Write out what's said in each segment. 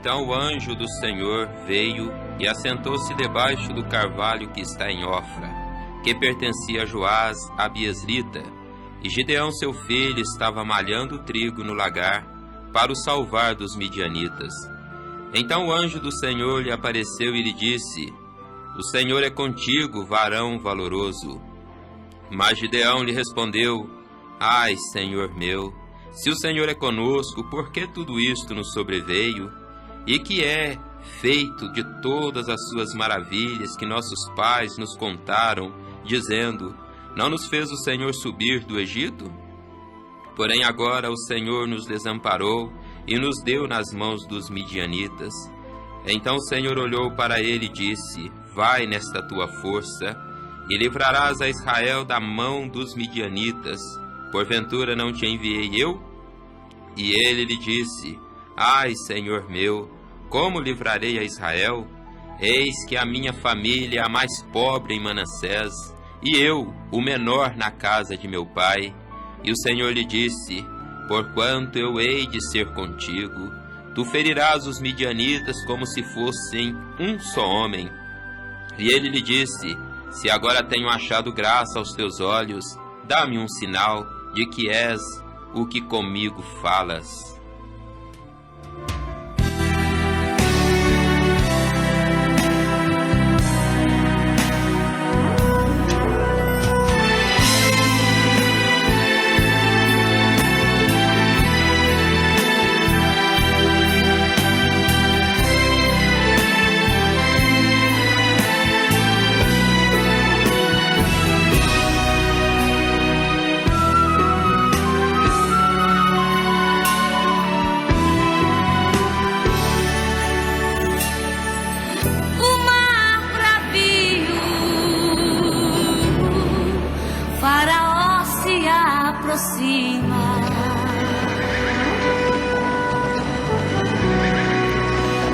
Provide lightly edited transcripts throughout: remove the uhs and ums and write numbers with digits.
Então o anjo do Senhor veio e assentou-se debaixo do carvalho que está em Ofra, que pertencia a Joás, a Biesrita. E Gideão, seu filho, estava malhando trigo no lagar para o salvar dos midianitas. Então o anjo do Senhor lhe apareceu e lhe disse: O Senhor é contigo, varão valoroso. Mas Gideão lhe respondeu: Ai, Senhor meu, se o Senhor é conosco, por que tudo isto nos sobreveio? E que é feito de todas as suas maravilhas que nossos pais nos contaram, dizendo: Não nos fez o Senhor subir do Egito? Porém agora o Senhor nos desamparou e nos deu nas mãos dos midianitas. Então o Senhor olhou para ele e disse: Vai nesta tua força, e livrarás a Israel da mão dos midianitas. Porventura não te enviei eu? E ele lhe disse: Ai, Senhor meu, como livrarei a Israel? Eis que a minha família é a mais pobre em Manassés, e eu, o menor na casa de meu pai. E o Senhor lhe disse: Porquanto eu hei de ser contigo, tu ferirás os midianitas como se fossem um só homem. E ele lhe disse: Se agora tenho achado graça aos teus olhos, dá-me um sinal de que és o que comigo falas.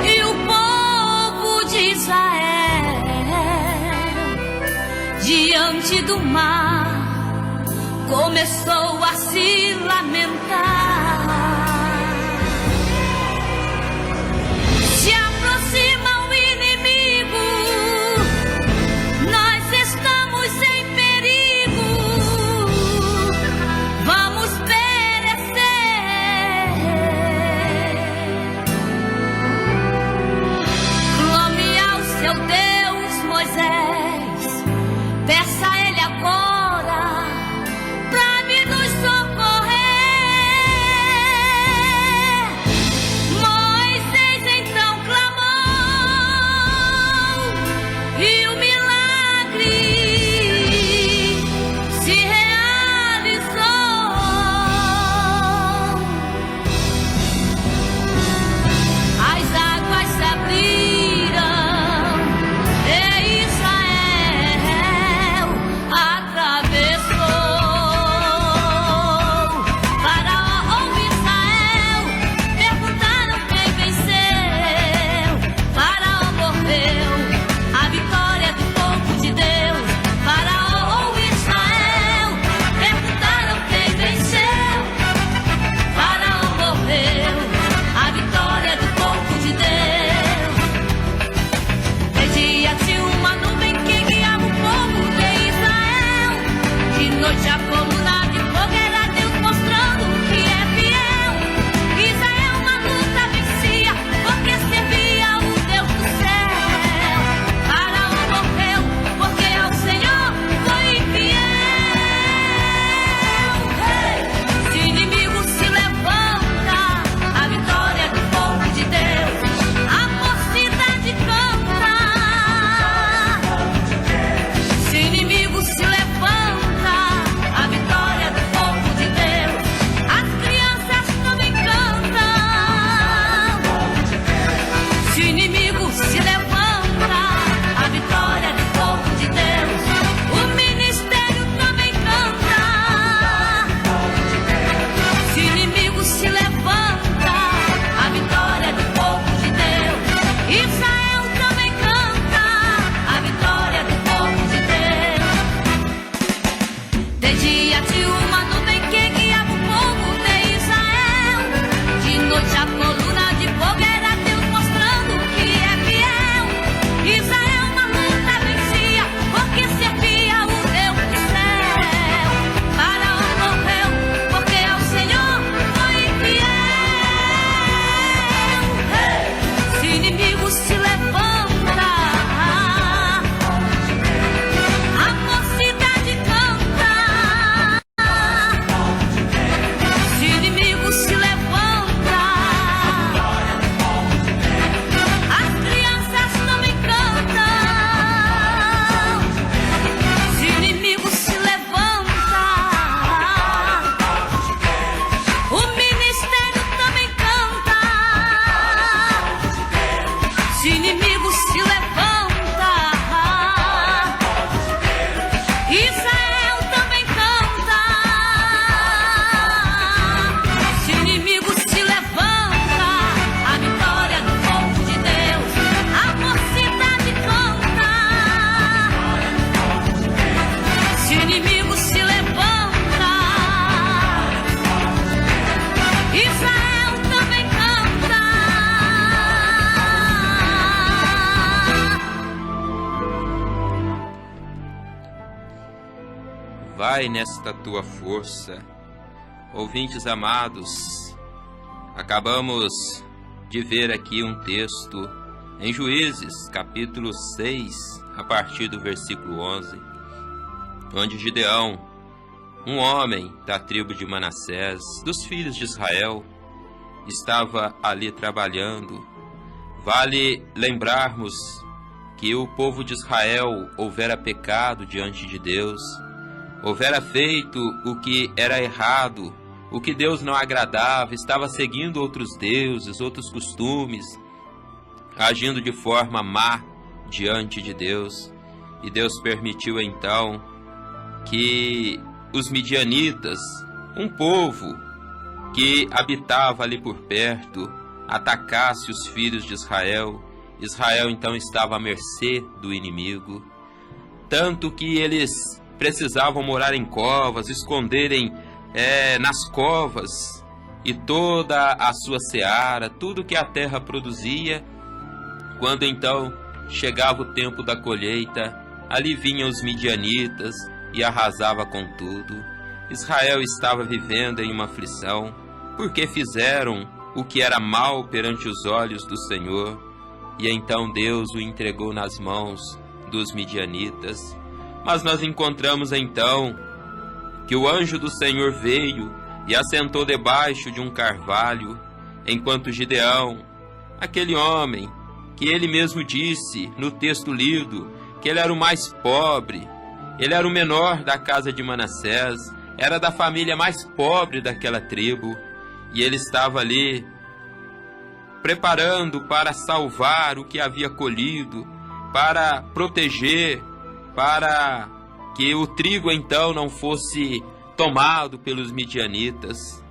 E o povo de Israel, diante do mar, começou a se lamentar. Se aproxima o inimigo, nós estamos em perigo, vamos perecer. Clame ao seu Deus, Moisés, peça a ele agora pra me nos socorrer. vai nesta tua força. Ouvintes amados, acabamos de ver aqui um texto em Juízes, capítulo 6, a partir do versículo 11, onde Gideão, um homem da tribo de Manassés, dos filhos de Israel, estava ali trabalhando. Vale lembrarmos que o povo de Israel houvera pecado diante de Deus, houvera feito o que era errado, o que Deus não agradava, estava seguindo outros deuses, outros costumes, agindo de forma má diante de Deus. E Deus permitiu então que os midianitas, um povo que habitava ali por perto, atacasse os filhos de Israel. Israel então estava à mercê do inimigo, tanto que eles precisavam morar em covas, esconderem nas covas, e toda a sua seara, tudo que a terra produzia. Quando então chegava o tempo da colheita, ali vinham os midianitas e arrasava com tudo. Israel estava vivendo em uma aflição, porque fizeram o que era mal perante os olhos do Senhor. E então Deus o entregou nas mãos dos midianitas. Mas nós encontramos então que o anjo do Senhor veio e assentou debaixo de um carvalho, enquanto Gideão, aquele homem que ele mesmo disse no texto lido que ele era o mais pobre, ele era o menor da casa de Manassés, era da família mais pobre daquela tribo, e ele estava ali preparando para salvar o que havia colhido, para proteger, para que o trigo então não fosse tomado pelos midianitas.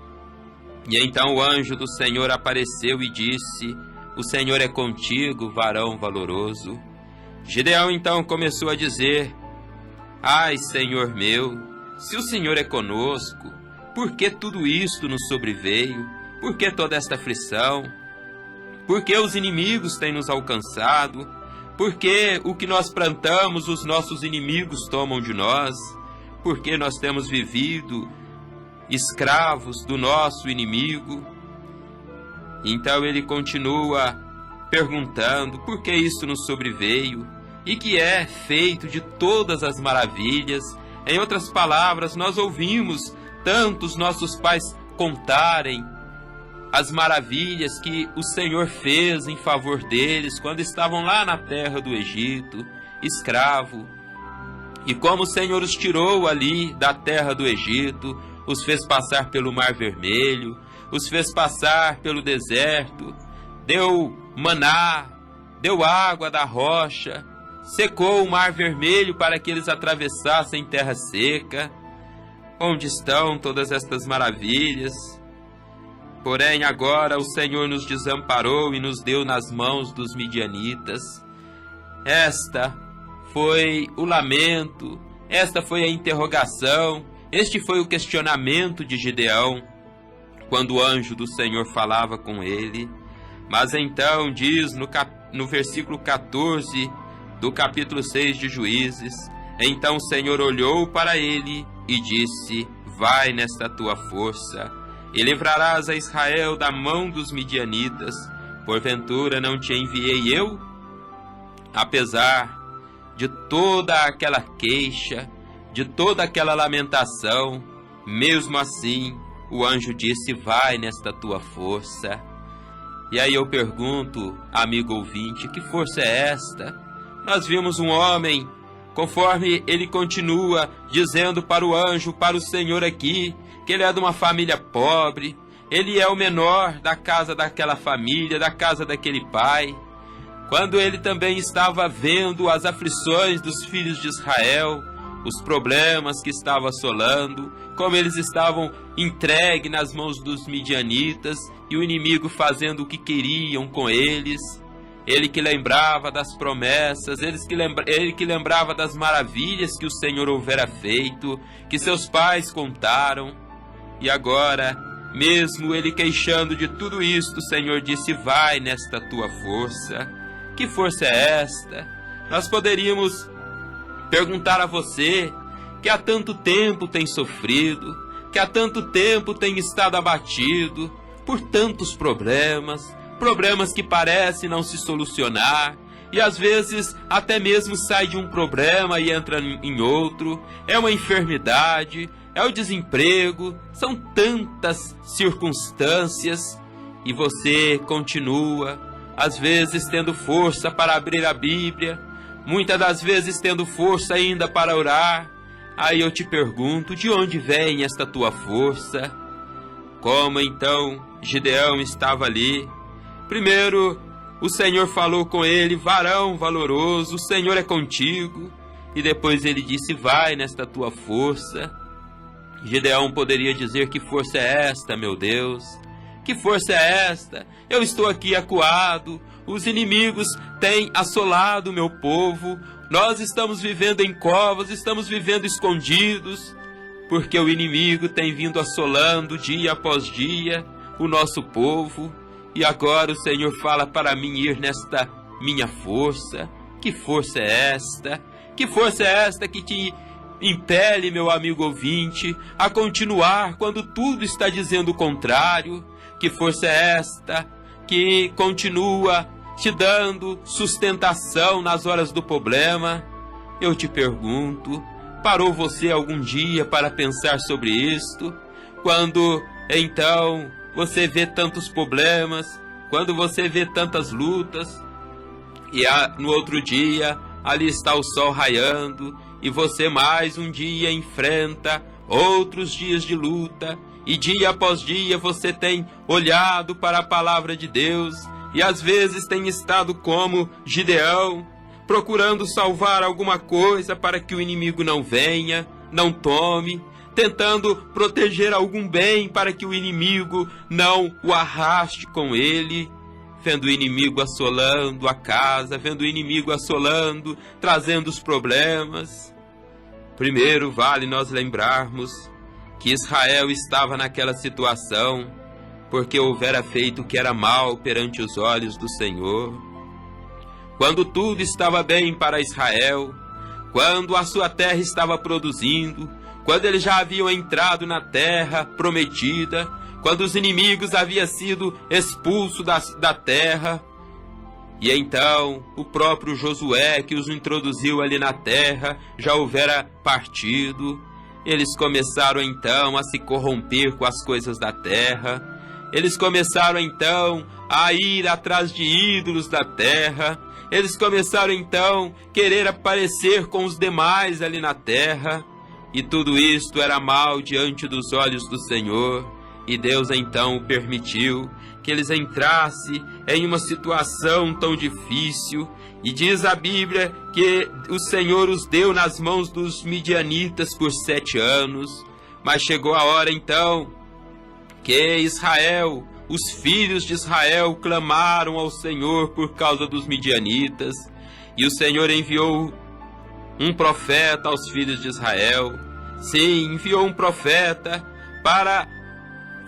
E então o anjo do Senhor apareceu e disse: o Senhor é contigo, varão valoroso. Gideão então começou a dizer: ai, Senhor meu, se o Senhor é conosco, por que tudo isto nos sobreveio? Por que toda esta aflição? Por que os inimigos têm nos alcançado? Por que o que nós plantamos os nossos inimigos tomam de nós? Por que nós temos vivido escravos do nosso inimigo? Então ele continua perguntando por que isto nos sobreveio e que é feito de todas as maravilhas. Em outras palavras, nós ouvimos tantos nossos pais contarem as maravilhas que o Senhor fez em favor deles quando estavam lá na terra do Egito, escravo, e como o Senhor os tirou ali da terra do Egito, os fez passar pelo Mar Vermelho, os fez passar pelo deserto, deu maná, deu água da rocha, secou o Mar Vermelho para que eles atravessassem terra seca. Onde estão todas estas maravilhas? Porém, agora o Senhor nos desamparou e nos deu nas mãos dos midianitas. Esta foi o lamento, esta foi a interrogação, este foi o questionamento de Gideão, quando o anjo do Senhor falava com ele. Mas então diz no versículo 14 do capítulo 6 de Juízes: então o Senhor olhou para ele e disse: vai nesta tua força, e livrarás a Israel da mão dos midianitas. Porventura não te enviei eu? Apesar de toda aquela queixa, de toda aquela lamentação, mesmo assim o anjo disse: vai nesta tua força. E aí eu pergunto, amigo ouvinte, que força é esta? Nós vimos um homem, conforme ele continua dizendo para o anjo, para o Senhor aqui, que ele é de uma família pobre, ele é o menor da casa daquela família, da casa daquele pai. Quando ele também estava vendo as aflições dos filhos de Israel, os problemas que estavam assolando, como eles estavam entregues nas mãos dos midianitas e o inimigo fazendo o que queriam com eles, ele que lembrava das promessas, ele que lembrava das maravilhas que o Senhor houvera feito, que seus pais contaram. E agora, mesmo ele queixando de tudo isto, o Senhor disse: vai nesta tua força. Que força é esta? Nós poderíamos perguntar a você que há tanto tempo tem sofrido, que há tanto tempo tem estado abatido por tantos problemas, problemas que parecem não se solucionar, e às vezes até mesmo sai de um problema e entra em outro, é uma enfermidade, é o desemprego, são tantas circunstâncias, e você continua, às vezes tendo força para abrir a Bíblia, muitas das vezes tendo força ainda para orar. Aí eu te pergunto, de onde vem esta tua força? Como então Gideão estava ali? Primeiro, o Senhor falou com ele: varão valoroso, o Senhor é contigo. E depois ele disse: vai nesta tua força. Gideão poderia dizer: que força é esta, meu Deus? Que força é esta? Eu estou aqui acuado, os inimigos têm assolado o meu povo, nós estamos vivendo em covas, estamos vivendo escondidos, porque o inimigo tem vindo assolando dia após dia o nosso povo, e agora o Senhor fala para mim ir nesta minha força. Que força é esta? Que força é esta que te impele, meu amigo ouvinte, a continuar quando tudo está dizendo o contrário? Que força é esta que continua te dando sustentação nas horas do problema? Eu te pergunto, parou você algum dia para pensar sobre isto? Quando então você vê tantos problemas, quando você vê tantas lutas, e no outro dia ali está o sol raiando, e você mais um dia enfrenta outros dias de luta, e dia após dia você tem olhado para a palavra de Deus, e às vezes tem estado como Gideão, procurando salvar alguma coisa para que o inimigo não venha, não tome, tentando proteger algum bem para que o inimigo não o arraste com ele, vendo o inimigo assolando a casa, vendo o inimigo assolando, trazendo os problemas. Primeiro vale nós lembrarmos que Israel estava naquela situação porque houvera feito o que era mal perante os olhos do Senhor. Quando tudo estava bem para Israel, quando a sua terra estava produzindo, quando eles já haviam entrado na terra prometida, quando os inimigos haviam sido expulsos da terra, e então o próprio Josué, que os introduziu ali na terra, já houvera partido, eles começaram então a se corromper com as coisas da terra, eles começaram então a ir atrás de ídolos da terra, eles começaram então a querer aparecer com os demais ali na terra, e tudo isto era mal diante dos olhos do Senhor, e Deus então permitiu que eles entrassem em uma situação tão difícil, e diz a Bíblia que o Senhor os deu nas mãos dos midianitas por 7 anos, mas chegou a hora então que Israel, os filhos de Israel clamaram ao Senhor por causa dos midianitas, e o Senhor enviou um profeta aos filhos de Israel. Sim, enviou um profeta para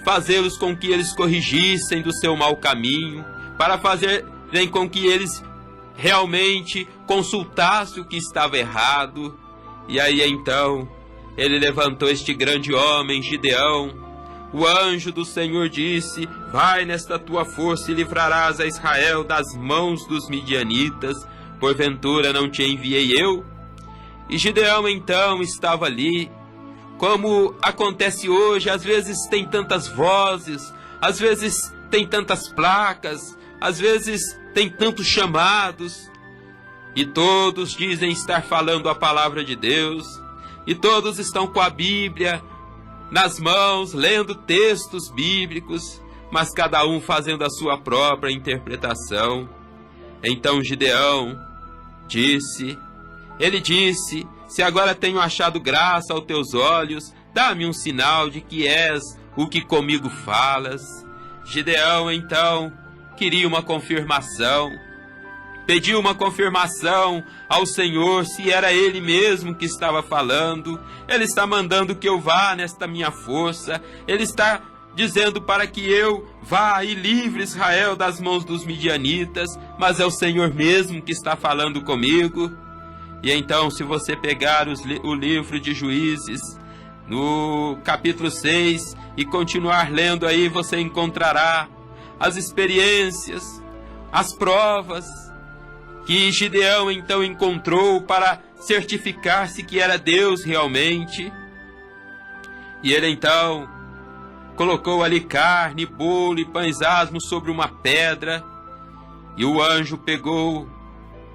fazê-los com que eles corrigissem do seu mau caminho, para fazerem com que eles realmente consultassem o que estava errado. E aí então ele levantou este grande homem, Gideão. O anjo do Senhor disse: vai nesta tua força e livrarás a Israel das mãos dos midianitas, porventura não te enviei eu? E Gideão então estava ali, como acontece hoje, às vezes tem tantas vozes, às vezes tem tantas placas, às vezes tem tantos chamados, e todos dizem estar falando a palavra de Deus, e todos estão com a Bíblia nas mãos, lendo textos bíblicos, mas cada um fazendo a sua própria interpretação. Então Gideão disse, se agora tenho achado graça aos teus olhos, dá-me um sinal de que és o que comigo falas. Gideão então queria uma confirmação, pediu uma confirmação ao Senhor se era Ele mesmo que estava falando. Ele está mandando que eu vá nesta minha força, Ele está dizendo para que eu vá e livre Israel das mãos dos midianitas, mas é o Senhor mesmo que está falando comigo. E então, se você pegar o livro de Juízes, no capítulo 6, e continuar lendo aí, você encontrará as experiências, as provas que Gideão então encontrou para certificar-se que era Deus realmente. E ele então colocou ali carne, bolo e pães asmos sobre uma pedra, e o anjo pegou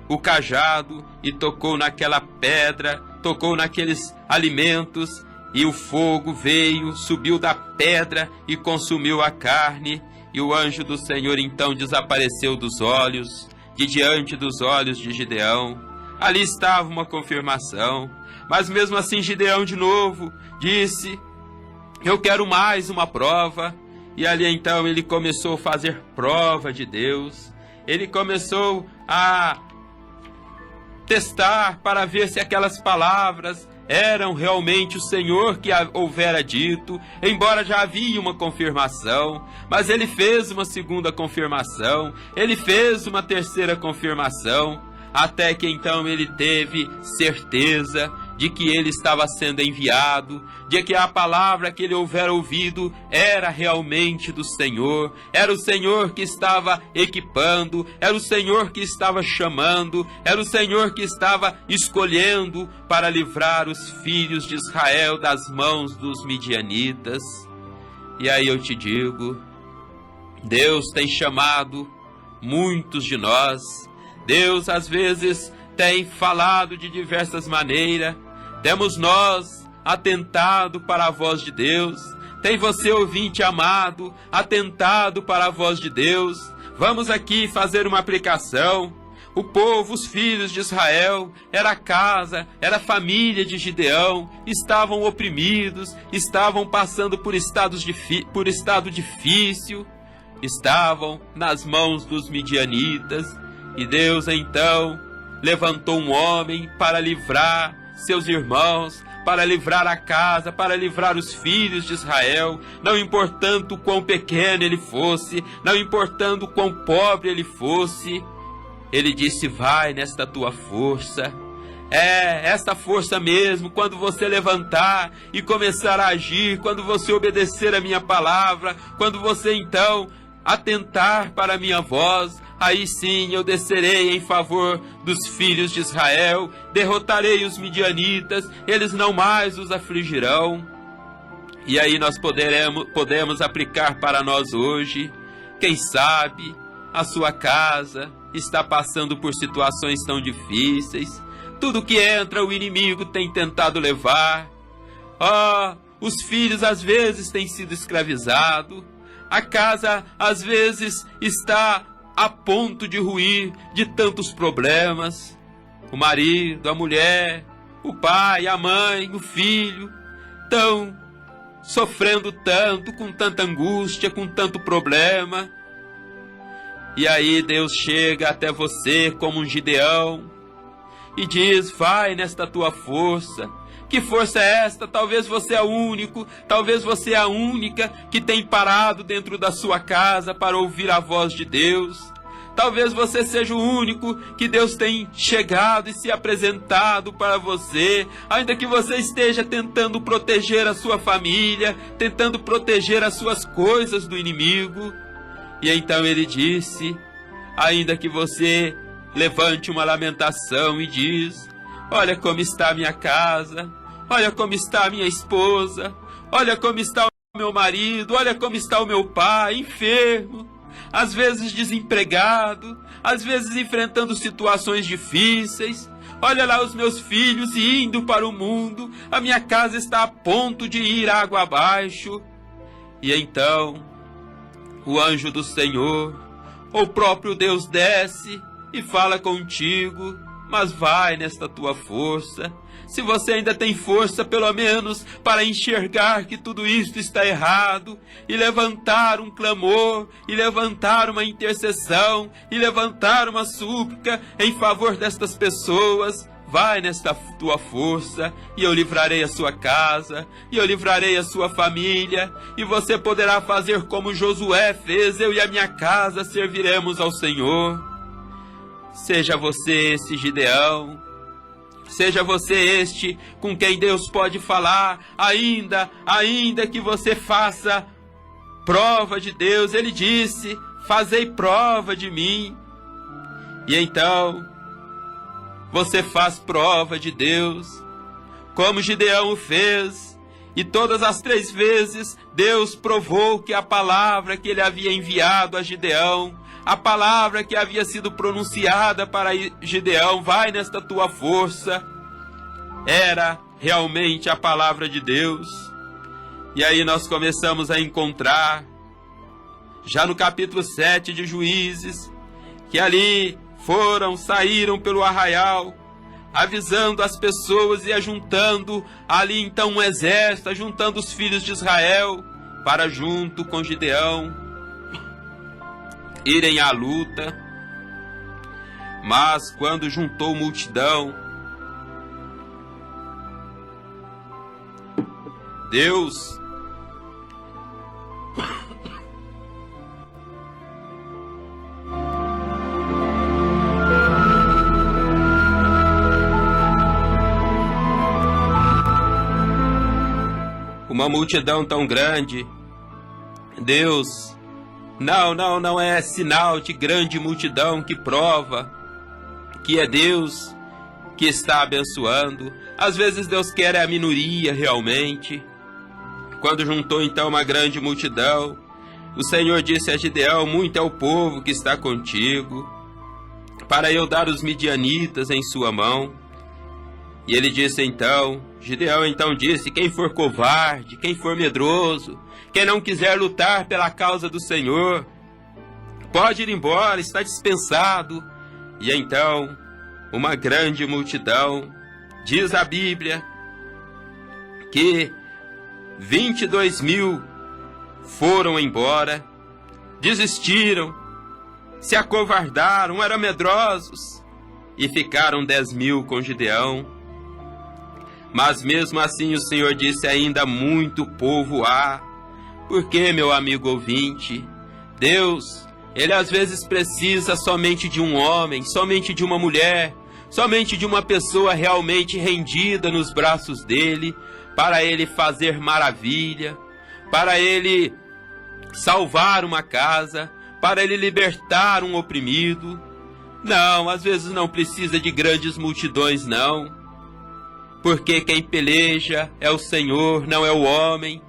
o cajado e tocou naquela pedra, tocou naqueles alimentos, e o fogo veio, subiu da pedra e consumiu a carne, e o anjo do Senhor então desapareceu dos olhos, de diante dos olhos de Gideão. Ali estava uma confirmação, mas mesmo assim Gideão de novo disse: eu quero mais uma prova. E ali então ele começou a fazer prova de Deus, ele começou a testar para ver se aquelas palavras eram realmente o Senhor que houvera dito, embora já havia uma confirmação. Mas ele fez uma segunda confirmação, ele fez uma terceira confirmação, até que então ele teve certeza de que ele estava sendo enviado, de que a palavra que ele houvera ouvido era realmente do Senhor, era o Senhor que estava equipando, era o Senhor que estava chamando, era o Senhor que estava escolhendo para livrar os filhos de Israel das mãos dos midianitas. E aí eu te digo, Deus tem chamado muitos de nós, Deus às vezes tem falado de diversas maneiras, temos nós atentado para a voz de Deus, tem você, ouvinte amado, atentado para a voz de Deus. Vamos aqui fazer uma aplicação. O povo, os filhos de Israel, era a casa, era a família de Gideão, estavam oprimidos, estavam passando por estado difícil, estavam nas mãos dos midianitas, e Deus então levantou um homem para livrar seus irmãos, para livrar a casa, para livrar os filhos de Israel, não importando o quão pequeno ele fosse, não importando o quão pobre ele fosse. Ele disse: vai nesta tua força, esta força mesmo, quando você levantar e começar a agir, quando você obedecer a minha palavra, quando você então atentar para a minha voz, aí sim eu descerei em favor dos filhos de Israel, derrotarei os midianitas, eles não mais os afligirão. E aí nós podemos aplicar para nós hoje. Quem sabe a sua casa está passando por situações tão difíceis, tudo que entra o inimigo tem tentado levar. Os filhos às vezes têm sido escravizados, a casa às vezes está a ponto de ruir de tantos problemas. O marido, a mulher, o pai, a mãe, o filho estão sofrendo tanto, com tanta angústia, com tanto problema. E aí Deus chega até você como um Gideão e diz: vai nesta tua força. Que força é esta? Talvez você é o único, talvez você é a única que tem parado dentro da sua casa para ouvir a voz de Deus. Talvez você seja o único que Deus tem chegado e se apresentado para você, ainda que você esteja tentando proteger a sua família, tentando proteger as suas coisas do inimigo. E então ele disse: ainda que você levante uma lamentação e diz: olha como está a minha casa, olha como está a minha esposa, olha como está o meu marido, olha como está o meu pai, enfermo, às vezes desempregado, às vezes enfrentando situações difíceis. Olha lá os meus filhos indo para o mundo, a minha casa está a ponto de ir água abaixo. E então o anjo do Senhor, ou o próprio Deus, desce e fala contigo: mas vai nesta tua força. Se você ainda tem força, pelo menos, para enxergar que tudo isso está errado, e levantar um clamor, e levantar uma intercessão, e levantar uma súplica em favor destas pessoas, vai nesta tua força, e eu livrarei a sua casa, e eu livrarei a sua família, e você poderá fazer como Josué fez: eu e a minha casa serviremos ao Senhor. Seja você esse Gideão, Seja você este com quem Deus pode falar, ainda que você faça prova de Deus. Ele disse: fazei prova de mim. E então, você faz prova de Deus, como Gideão o fez, e todas as 3 vezes Deus provou que a palavra que ele havia enviado a Gideão, a palavra que havia sido pronunciada para Gideão, vai nesta tua força, era realmente a palavra de Deus. E aí nós começamos a encontrar, já no capítulo 7 de Juízes, que ali saíram pelo arraial, avisando as pessoas e ajuntando ali então um exército, ajuntando os filhos de Israel, para junto com Gideão irem à luta. Mas quando juntou multidão, Deus uma multidão tão grande, Deus não é sinal de grande multidão que prova que é Deus que está abençoando. Às vezes Deus quer a minoria realmente. Quando juntou então uma grande multidão, o Senhor disse a Gideão: muito é o povo que está contigo, para eu dar os midianitas em sua mão. E ele disse então, Gideão então disse: quem for covarde, quem for medroso, quem não quiser lutar pela causa do Senhor, pode ir embora, está dispensado. E então, uma grande multidão, diz a Bíblia, que 22.000 foram embora, desistiram, se acovardaram, eram medrosos, e ficaram 10.000 com Gideão. Mas mesmo assim o Senhor disse: ainda muito povo há. Porque, meu amigo ouvinte, Deus, Ele às vezes precisa somente de um homem, somente de uma mulher, somente de uma pessoa realmente rendida nos braços dEle, para Ele fazer maravilha, para Ele salvar uma casa, para Ele libertar um oprimido. Não, às vezes não precisa de grandes multidões, não. Porque quem peleja é o Senhor, não é o homem.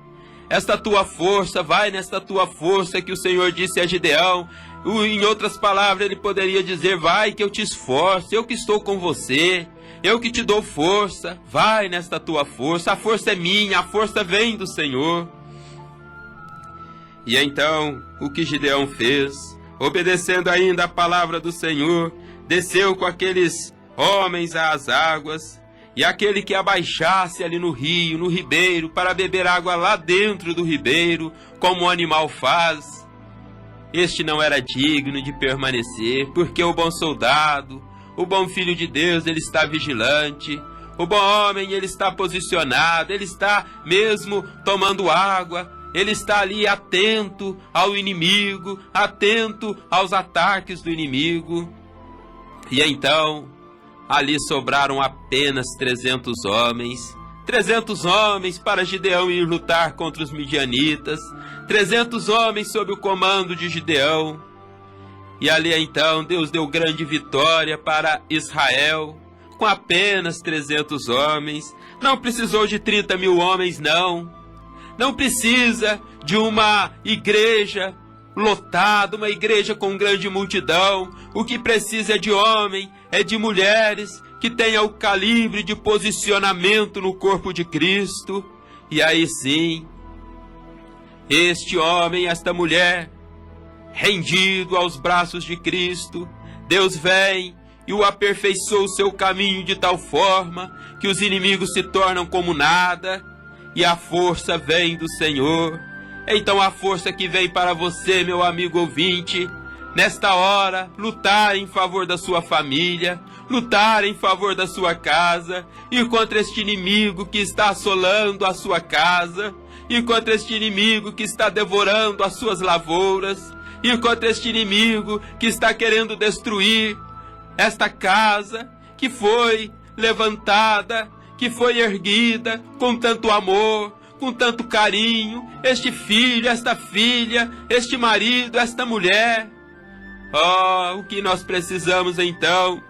Esta tua força, vai nesta tua força que o Senhor disse a Gideão. Em outras palavras, ele poderia dizer: vai que eu te esforço, eu que estou com você, eu que te dou força, vai nesta tua força, a força é minha, a força vem do Senhor. E então, o que Gideão fez, obedecendo ainda a palavra do Senhor, desceu com aqueles homens às águas, e aquele que abaixasse ali no rio, no ribeiro, para beber água lá dentro do ribeiro, como o animal faz, este não era digno de permanecer, porque o bom soldado, o bom filho de Deus, ele está vigilante, o bom homem, ele está posicionado, ele está mesmo tomando água, ele está ali atento ao inimigo, atento aos ataques do inimigo. E então, ali sobraram apenas 300 homens para Gideão ir lutar contra os midianitas, 300 homens sob o comando de Gideão. E ali então Deus deu grande vitória para Israel, com apenas 300 homens. Não precisou de 30.000 homens, não precisa de uma igreja lotada, uma igreja com grande multidão. O que precisa é de homem, é de mulheres que tenham o calibre de posicionamento no corpo de Cristo. E aí sim, este homem, esta mulher, rendido aos braços de Cristo, Deus vem e o aperfeiçoa o seu caminho de tal forma que os inimigos se tornam como nada, e a força vem do Senhor. Então a força que vem para você, meu amigo ouvinte, nesta hora, lutar em favor da sua família, lutar em favor da sua casa, e contra este inimigo que está assolando a sua casa, e contra este inimigo que está devorando as suas lavouras, e contra este inimigo que está querendo destruir esta casa que foi levantada, que foi erguida com tanto amor, com tanto carinho, este filho, esta filha, este marido, esta mulher. Oh, o que nós precisamos então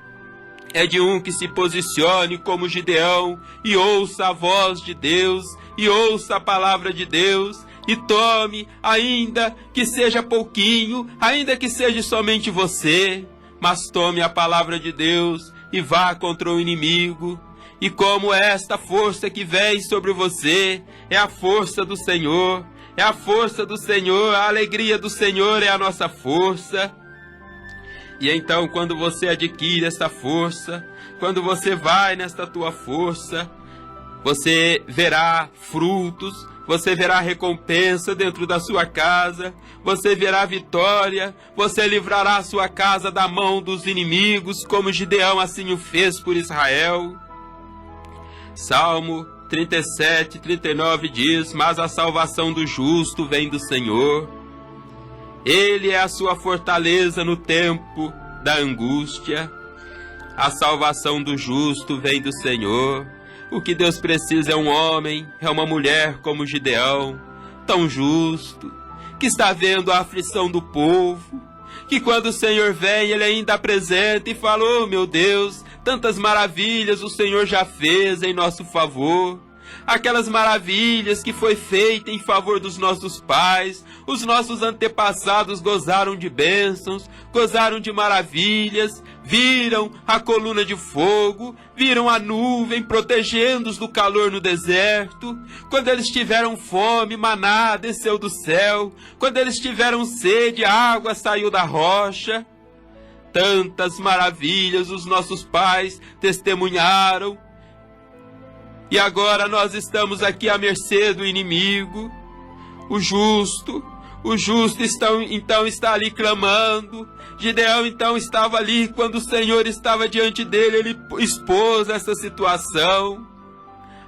é de um que se posicione como Gideão e ouça a voz de Deus, e ouça a palavra de Deus, e tome, ainda que seja pouquinho, ainda que seja somente você, mas tome a palavra de Deus e vá contra o inimigo. E como esta força que vem sobre você é a força do Senhor, é a força do Senhor, a alegria do Senhor é a nossa força. E então, quando você adquire esta força, quando você vai nesta tua força, você verá frutos, você verá recompensa dentro da sua casa, você verá vitória, você livrará a sua casa da mão dos inimigos, como Gideão assim o fez por Israel. Salmo 37, 39 diz: mas a salvação do justo vem do Senhor. Ele é a sua fortaleza no tempo da angústia. A salvação do justo vem do Senhor. O que Deus precisa é um homem, é uma mulher como Gideão, tão justo, que está vendo a aflição do povo, que quando o Senhor vem, Ele ainda apresenta e fala: oh, meu Deus, tantas maravilhas o Senhor já fez em nosso favor. Aquelas maravilhas que foi feita em favor dos nossos pais, os nossos antepassados gozaram de bênçãos, gozaram de maravilhas, viram a coluna de fogo, viram a nuvem protegendo-os do calor no deserto. Quando eles tiveram fome, maná desceu do céu. Quando eles tiveram sede, a água saiu da rocha. Tantas maravilhas os nossos pais testemunharam. E agora nós estamos aqui à mercê do inimigo. O justo então está ali clamando. Gideão então estava ali quando o Senhor estava diante dele, ele expôs essa situação.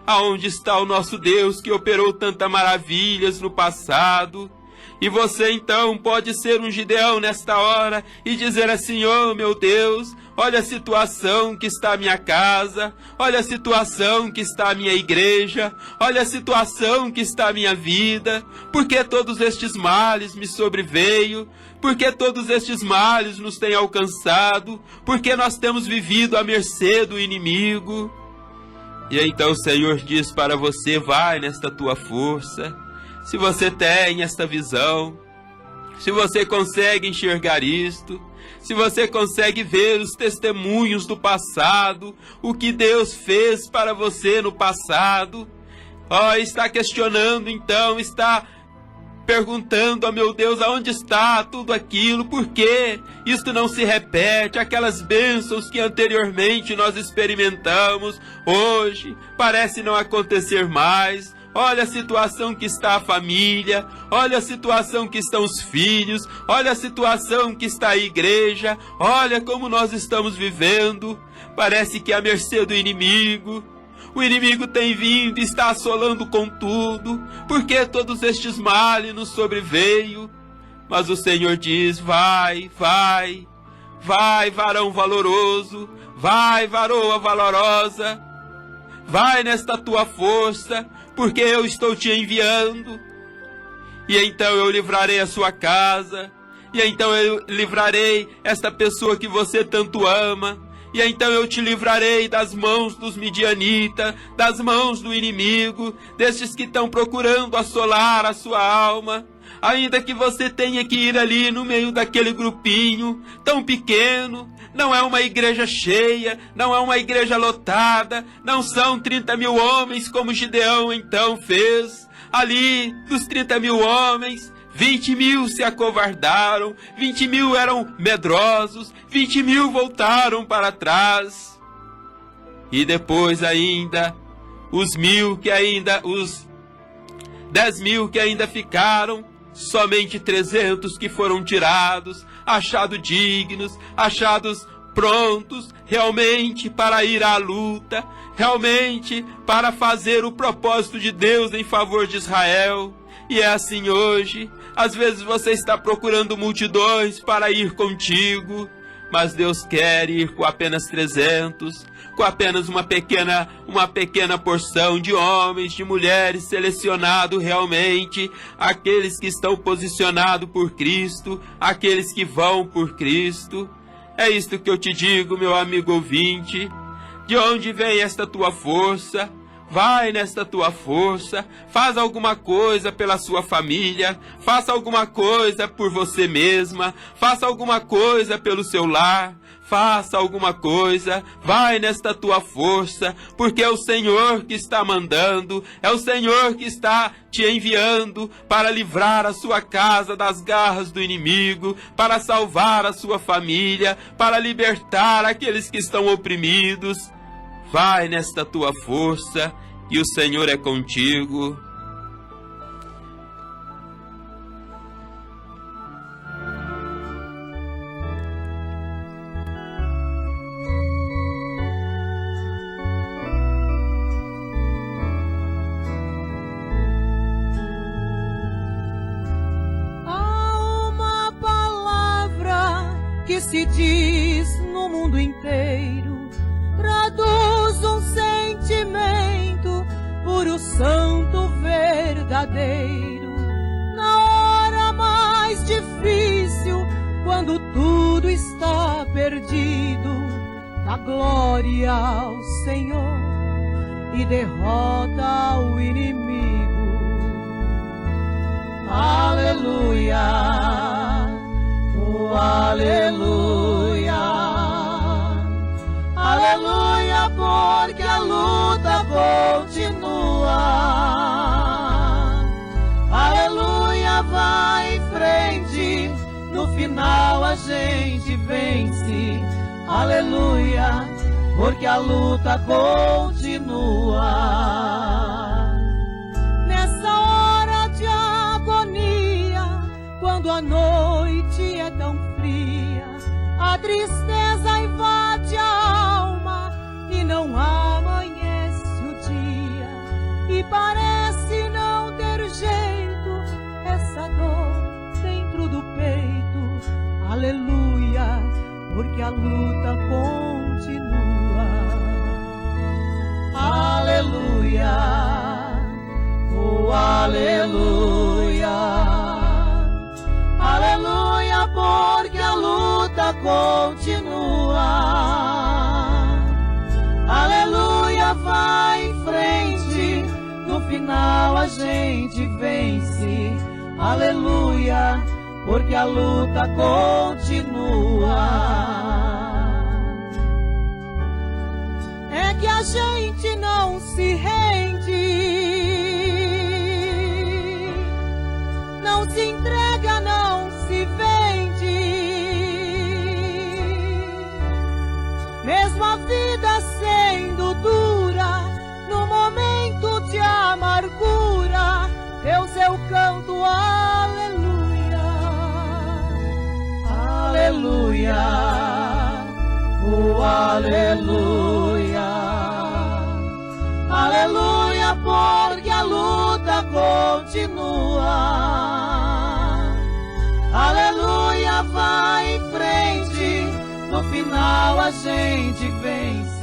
Aonde está o nosso Deus que operou tantas maravilhas no passado? E você então pode ser um Gideão nesta hora e dizer assim: oh meu Deus, olha a situação que está a minha casa, olha a situação que está a minha igreja, olha a situação que está a minha vida, porque todos estes males me sobreveio, porque todos estes males nos têm alcançado, porque nós temos vivido à mercê do inimigo. E então o Senhor diz para você: vai nesta tua força. Se você tem esta visão, se você consegue enxergar isto, se você consegue ver os testemunhos do passado, o que Deus fez para você no passado, está questionando então, está perguntando: oh meu Deus, aonde está tudo aquilo? Por que isto não se repete? Aquelas bênçãos que anteriormente nós experimentamos, hoje parece não acontecer mais. Olha a situação que está a família, olha a situação que estão os filhos, olha a situação que está a igreja, olha como nós estamos vivendo. Parece que é à mercê do inimigo. O inimigo tem vindo e está assolando com tudo, porque todos estes males nos sobreveio. Mas o Senhor diz: vai, vai, vai, varão valoroso, vai, varoa valorosa, vai nesta tua força, porque eu estou te enviando. E então eu livrarei a sua casa, e então eu livrarei esta pessoa que você tanto ama, e então eu te livrarei das mãos dos midianitas, das mãos do inimigo, destes que estão procurando assolar a sua alma. Ainda que você tenha que ir ali no meio daquele grupinho tão pequeno, não é uma igreja cheia, não é uma igreja lotada, não são 30 mil homens como Gideão então fez. Ali, dos 30 mil homens, 20 mil se acovardaram, 20 mil eram medrosos, 20 mil voltaram para trás. E depois ainda, os 10 mil que ainda ficaram, somente 300 que foram tirados, achados dignos, achados prontos realmente para ir à luta, realmente para fazer o propósito de Deus em favor de Israel. E é assim hoje. Às vezes você está procurando multidões para ir contigo, mas Deus quer ir com apenas 300, com apenas uma pequena porção de homens, de mulheres selecionados realmente, aqueles que estão posicionados por Cristo, aqueles que vão por Cristo. É isto que eu te digo, meu amigo ouvinte. De onde vem esta tua força? Vai nesta tua força, faz alguma coisa pela sua família, faça alguma coisa por você mesma, faça alguma coisa pelo seu lar, faça alguma coisa, vai nesta tua força, porque é o Senhor que está mandando, é o Senhor que está te enviando para livrar a sua casa das garras do inimigo, para salvar a sua família, para libertar aqueles que estão oprimidos. Vai nesta tua força e o Senhor é contigo. Há uma palavra que se diz no mundo inteiro, traduz um sentimento puro, santo, verdadeiro. Na hora mais difícil, quando tudo está perdido, dá glória ao Senhor e derrota o inimigo. Aleluia, oh, aleluia. Aleluia, porque a luta continua. Aleluia, vai em frente, no final a gente vence. Aleluia, porque a luta continua. Nessa hora de agonia, quando a noite é tão fria, a tristeza invade a alma e não amanhece o dia, e parece não ter jeito essa dor dentro do peito. Aleluia, porque a luta continua. Aleluia, oh, aleluia. Aleluia, porque a luta continua. Aleluia, vai em frente, no final a gente vence. Aleluia, porque a luta continua. É que a gente não se rende, não se entrega, não se vende. Mesmo a vida sendo dura, no momento de amargura, Deus eu canto aleluia, aleluia, oh, aleluia. Aleluia, porque a luta continua. Aleluia, vai em frente, no final a gente vence.